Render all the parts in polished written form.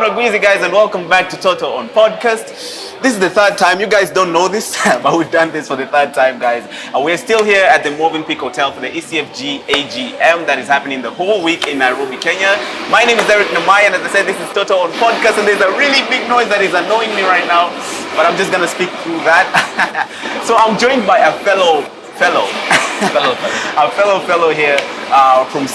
Ragwizi, guys, and welcome back to Toto on Podcast. This is the third time. You guys don't know this, but we've done this for the third time, guys. We're still here at the Moving Peak Hotel for the ECFG AGM that is happening the whole week in Nairobi, Kenya. My name is Eric Namai, and as I said, this is Toto on Podcast, and there's a really big noise that is annoying me right now, but I'm just gonna speak through that. So I'm joined by a fellow here from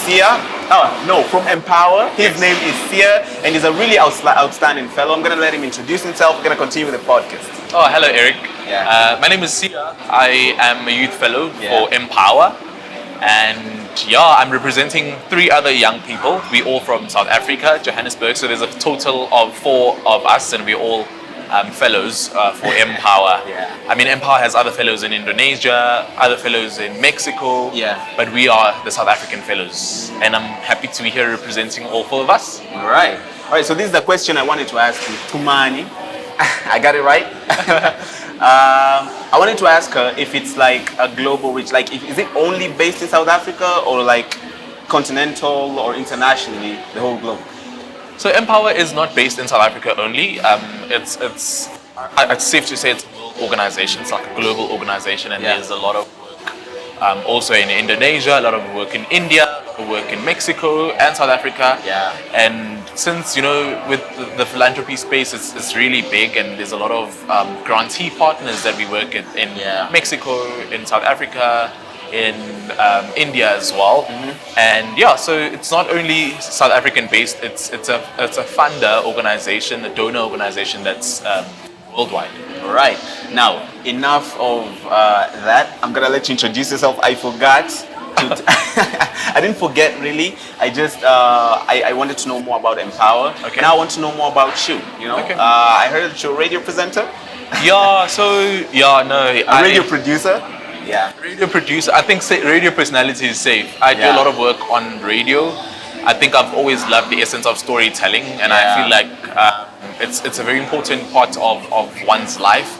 from Empower. His name is Sia, and he's a really outstanding fellow. I'm going to let him introduce himself. We're going to continue with the podcast. Oh, hello, Eric. Yeah. My name is Sia. I am a youth fellow for Empower, and I'm representing 3 other young people. We're all from South Africa, Johannesburg. So there's a total of 4 of us, and we're all fellows for Empower. I mean, Empower has other fellows in Indonesia, other fellows in Mexico, but we are the South African fellows, and I'm happy to be here representing all 4 of us. All right. So this is the question I wanted to ask you, Tumani. I got it right? I wanted to ask her if it's like a global reach, like is it only based in South Africa or like continental or internationally, the whole globe? So Empower is not based in South Africa only. It's safe to say it's a world organization. It's like a global organization, and there's a lot of work also in Indonesia, a lot of work in India, a lot of work in Mexico and South Africa. And since, with the philanthropy space, it's really big, and there's a lot of grantee partners that we work in Mexico, in South Africa, in India as well, and so it's not only South African based. It's a funder organization, a donor organization that's worldwide. All right. Now, enough of that. I'm gonna let you introduce yourself. I forgot. I didn't forget really. I just I wanted to know more about Empower. Okay. Now I want to know more about you. Okay. I heard that you're a radio presenter. Radio producer. Radio producer. I think radio personality is safe. I do a lot of work on radio. I think I've always loved the essence of storytelling, and I feel like it's a very important part of one's life.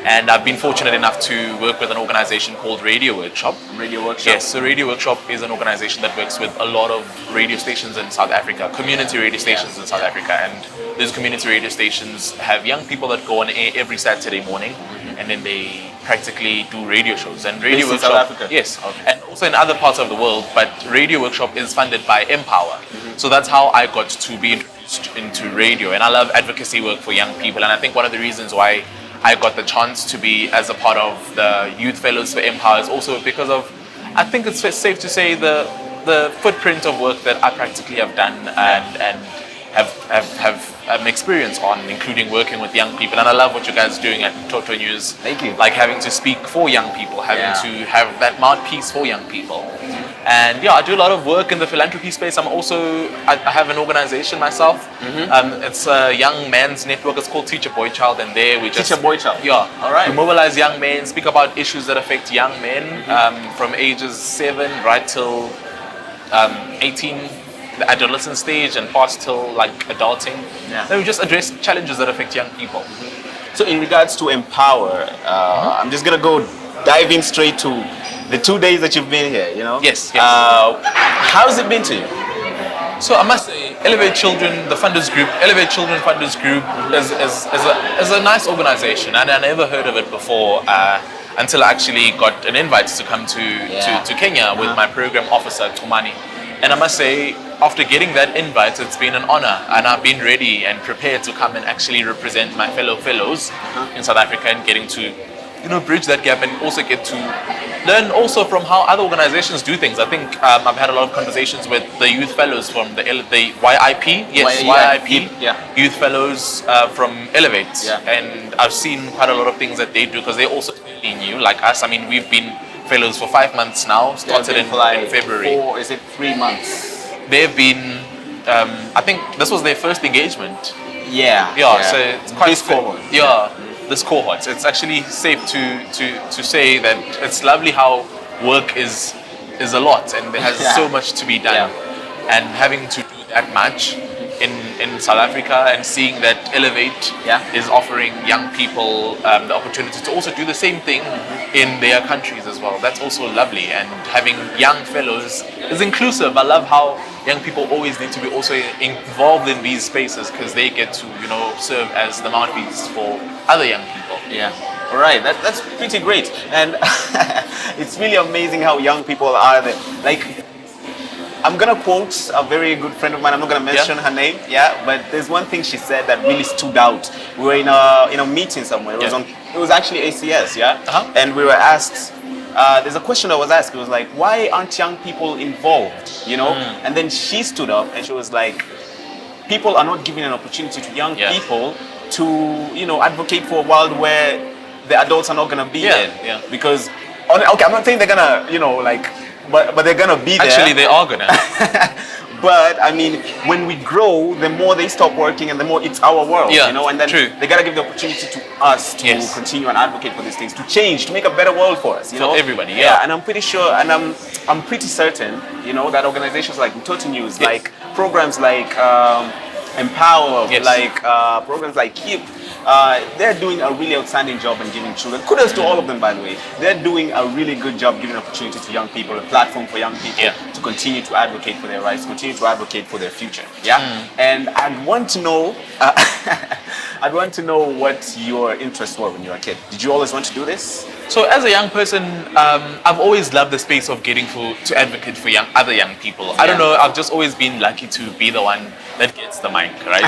And I've been fortunate enough to work with an organization called Radio Workshop. Radio Workshop? Yes, so Radio Workshop is an organization that works with a lot of radio stations in South Africa, community radio stations in South Africa. And those community radio stations have young people that go on air every Saturday morning, and then they practically do radio shows. And Radio Based Workshop, in South Africa? yes, and also in other parts of the world, but Radio Workshop is funded by Empower. So that's how I got to be introduced into radio. And I love advocacy work for young people, and I think one of the reasons why I got the chance to be as a part of the Youth Fellows for Empower is also because of, I think it's safe to say, the footprint of work that I practically have done and have experience on, including working with young people. And I love what you guys are doing at Toto News. Thank you. Like having to speak for young people, having to have that mouthpiece for young people. And I do a lot of work in the philanthropy space. I have an organization myself. It's a young man's network. It's called Teacher Boy Child, and there we just Teacher Boy Child. All right. We mobilize young men, speak about issues that affect young men from ages 7 right till 18, the adolescent stage, and past till like adulting. Then we just address challenges that affect young people. So in regards to Empower, I'm just gonna go dive in straight to the 2 days that you've been here, Yes. How's it been to you? So I must say, Elevate Children Funders Group is a nice organization, and I never heard of it before until I actually got an invite to come to Kenya with my program officer, Tumani. And I must say, after getting that invite, it's been an honor, and I've been ready and prepared to come and actually represent my fellows in South Africa, and getting to bridge that gap, and also get to learn also from how other organizations do things. I think I've had a lot of conversations with the youth fellows from the YIP, youth fellows from Elevate, and I've seen quite a lot of things that they do, because they're also fairly new like us. I mean, we've been fellows for 5 months now, started in February. 4, is it 3 months? They've been, I think this was their first engagement. So it's quite this cohort. This cohort. It's actually safe to say that it's lovely how work is a lot, and there has so much to be done. And having to do that much in South Africa, and seeing that Elevate is offering young people the opportunity to also do the same thing in their countries as well. That's also lovely. And having young fellows is inclusive. I love how young people always need to be also involved in these spaces because they get to, you know, serve as the mouthpiece for other young people. Yeah. All right. That's pretty great. And it's really amazing how young people are there. Like, I'm gonna quote a very good friend of mine. I'm not gonna mention her name, but there's one thing she said that really stood out. We were in a meeting somewhere. It was actually ACS, and we were asked. There's a question that was asked. It was like, why aren't young people involved? You know, and then she stood up and she was like, people are not giving an opportunity to young people to, you know, advocate for a world where the adults are not gonna be in. Because, okay, I'm not saying they're gonna, you know, like. But they're gonna be there. Actually, they are gonna. But I mean, when we grow, the more they stop working, and the more it's our world. You know, and then they gotta give the opportunity to us to continue and advocate for these things, to change, to make a better world for us. You know, everybody. And I'm pretty sure, and I'm pretty certain, you know, that organizations like Mtoto News, like programs like Empower, like programs like Keep. They're doing a really outstanding job in giving children. Kudos to all of them, by the way. They're doing a really good job giving opportunity to young people, a platform for young people to continue to advocate for their rights, continue to advocate for their future. And I'd want to know, what your interests were when you were a kid. Did you always want to do this? So as a young person, I've always loved the space of getting to advocate for other young people. I don't know, I've just always been lucky to be the one that gets the mic, right?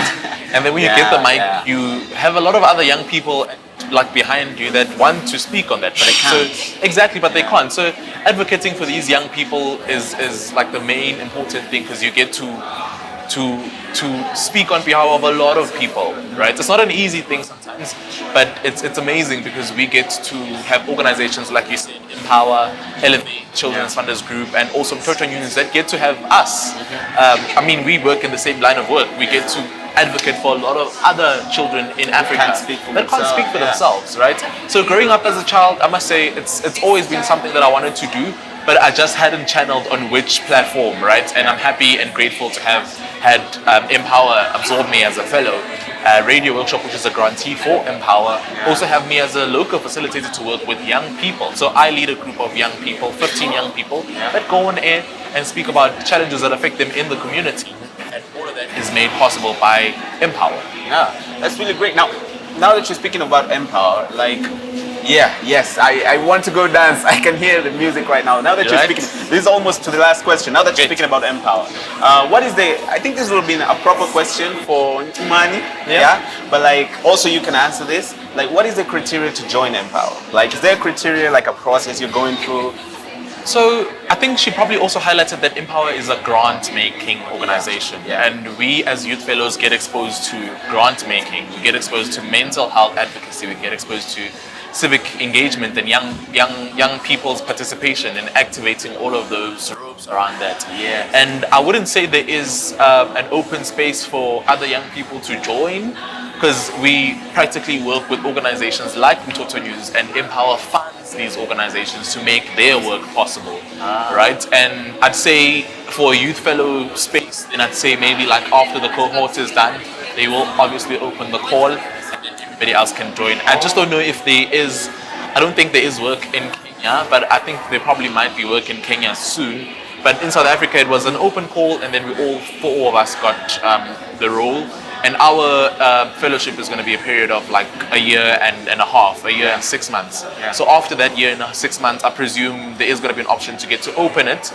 And then when you get the mic, you have a lot of other young people like behind you that want to speak on that, but they can't. So, exactly, but they can't. So advocating for these young people is like the main important thing because you get to speak on behalf of a lot of people, right? It's not an easy thing sometimes, but it's amazing because we get to have organizations like you said, Empower, Elevate, Children's Funders Group, and also Mtoto News that get to have us. I mean, we work in the same line of work. We get to advocate for a lot of other children in Africa that can't speak for themselves, right? So growing up as a child, I must say, it's always been something that I wanted to do, but I just hadn't channeled on which platform, right? And I'm happy and grateful to have had Empower absorb me as a fellow. Radio Workshop, which is a grantee for Empower, also have me as a local facilitator to work with young people. So I lead a group of young people, 15 young people, that go on air and speak about challenges that affect them in the community. And all of that is made possible by Empower. Yeah, that's really great. Now that you're speaking about Empower, like, I want to go dance. I can hear the music right now. Now that you're speaking, this is almost to the last question. Now that you're speaking about Empower, I think this will be a proper question for Ntumani, but like, also you can answer this. Like, what is the criteria to join Empower? Like, is there a criteria, like a process you're going through? So I think she probably also highlighted that Empower is a grant-making organization, and we as youth fellows get exposed to grant-making. We get exposed to mental health advocacy. We get exposed to civic engagement and young people's participation in activating all of those ropes around that. And I wouldn't say there is an open space for other young people to join, because we practically work with organizations like Mtoto News, and Empower funds these organizations to make their work possible, right? And I'd say for a youth fellow space, and I'd say maybe like after the cohort is done, they will obviously open the call and then everybody else can join. I just don't know if there is, I don't think there is work in Kenya, but I think there probably might be work in Kenya soon. But in South Africa, it was an open call, and then four of us got the role. And our fellowship is going to be a period of like a year and a half, a year and 6 months. So after that year and 6 months, I presume there is going to be an option to get to open it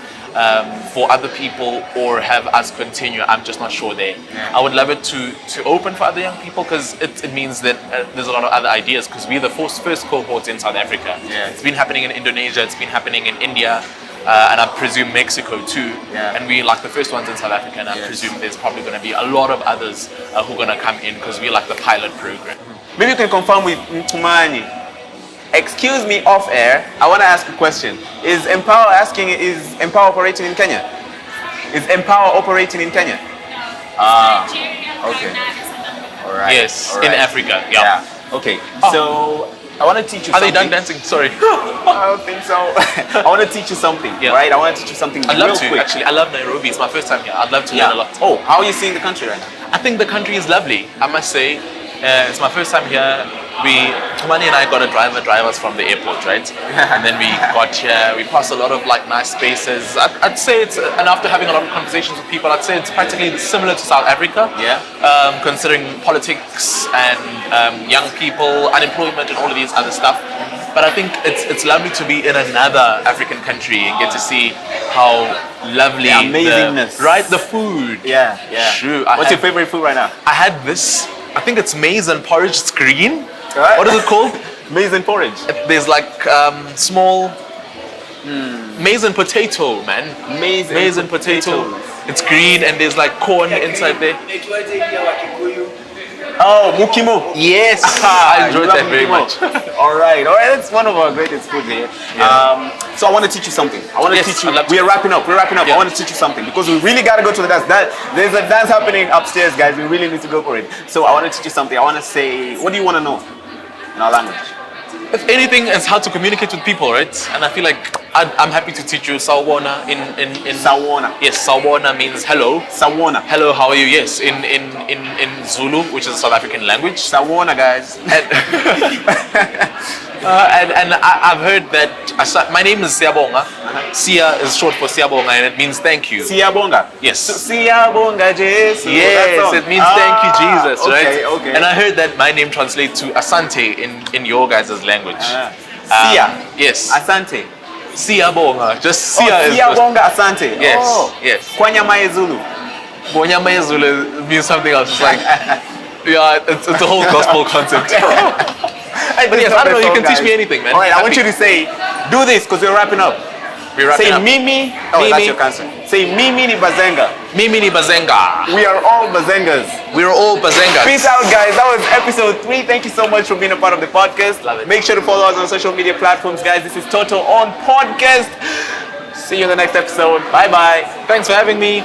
for other people or have us continue. I'm just not sure there. I would love it to open for other young people, because it means that there's a lot of other ideas, because we're the first cohort in South Africa. It's been happening in Indonesia, it's been happening in India. And I presume Mexico too, and we're like the first ones in South Africa, and I presume there's probably going to be a lot of others who are going to come in, because we're like the pilot program. Maybe you can confirm with Ntumani. Excuse me, off air, I want to ask a question. Is Empower operating in Kenya? Is Empower operating in Kenya? Okay. All right. Yes, all right. In Africa, Okay, so I want to teach you something. Are they done dancing? Sorry. I don't think so. I want to teach you something, right? I want to teach you something I'd love real to, quick. actually. I love Nairobi. It's my first time here. I'd love to learn a lot. Oh, how are you seeing the country right now? I think the country is lovely, I must say. It's my first time here. Tumani and I got a drive us from the airport, right? And then we got here, we passed a lot of like nice spaces. I'd say it's, and after having a lot of conversations with people, I'd say it's practically similar to South Africa. Yeah. Considering politics and young people, unemployment and all of these other stuff. But I think it's lovely to be in another African country and get to see how lovely the amazingness, right? The food. Yeah. True. What's your favorite food right now? I had this. I think it's maize and porridge. It's green. Right. What is it called? Maize and porridge. There's like small maize and potato, man. Maize and potato. It's green and there's like corn inside there. Oh, mukimo. Yes, I enjoyed that very much. All right, that's one of our greatest foods here. Yeah. So I want to teach you something. I want to teach you. We are wrapping up. Yeah. I want to teach you something because we really gotta go to the dance. There's a dance happening upstairs, guys. We really need to go for it. So I want to teach you something. I want to say, what do you want to know in our language? If anything, it's how to communicate with people, right? And I feel like I'm happy to teach you Sawona in Sawona. Yes, Sawona means hello. Sawona. Hello, how are you? Yes, in Zulu, which is a South African language. Sawona, guys. And I've heard that my name is Siyabonga. Sia is short for Siyabonga and it means thank you. Siyabonga. Yes. Siyabonga Jesu. Yes, it means thank you, Jesus, right? Okay. And I heard that my name translates to Asante in your guys' language. Sia. Yes. Asante. Siyabonga. Just Sia is Siyabonga Asante. Yes. Oh. Yes. Kwanyama Zulu. Kwanyama Zulu means something else. It's like yeah, it's a whole gospel concept. But yes, I don't know, you can teach me anything, man. Alright, I want you to say, do this because we're wrapping up. We're wrapping say up. Mimi. Oh, Mimi. that's your cancer. Say Mimi ni Bazenga. Mimi ni Bazenga. We are all Bazengas. We're all Bazengas. Peace out, guys. That was episode 3. Thank you so much for being a part of the podcast. Love it. Make sure to follow us on social media platforms, guys. This is Toto on Podcast. See you in the next episode. Bye-bye. Thanks for having me.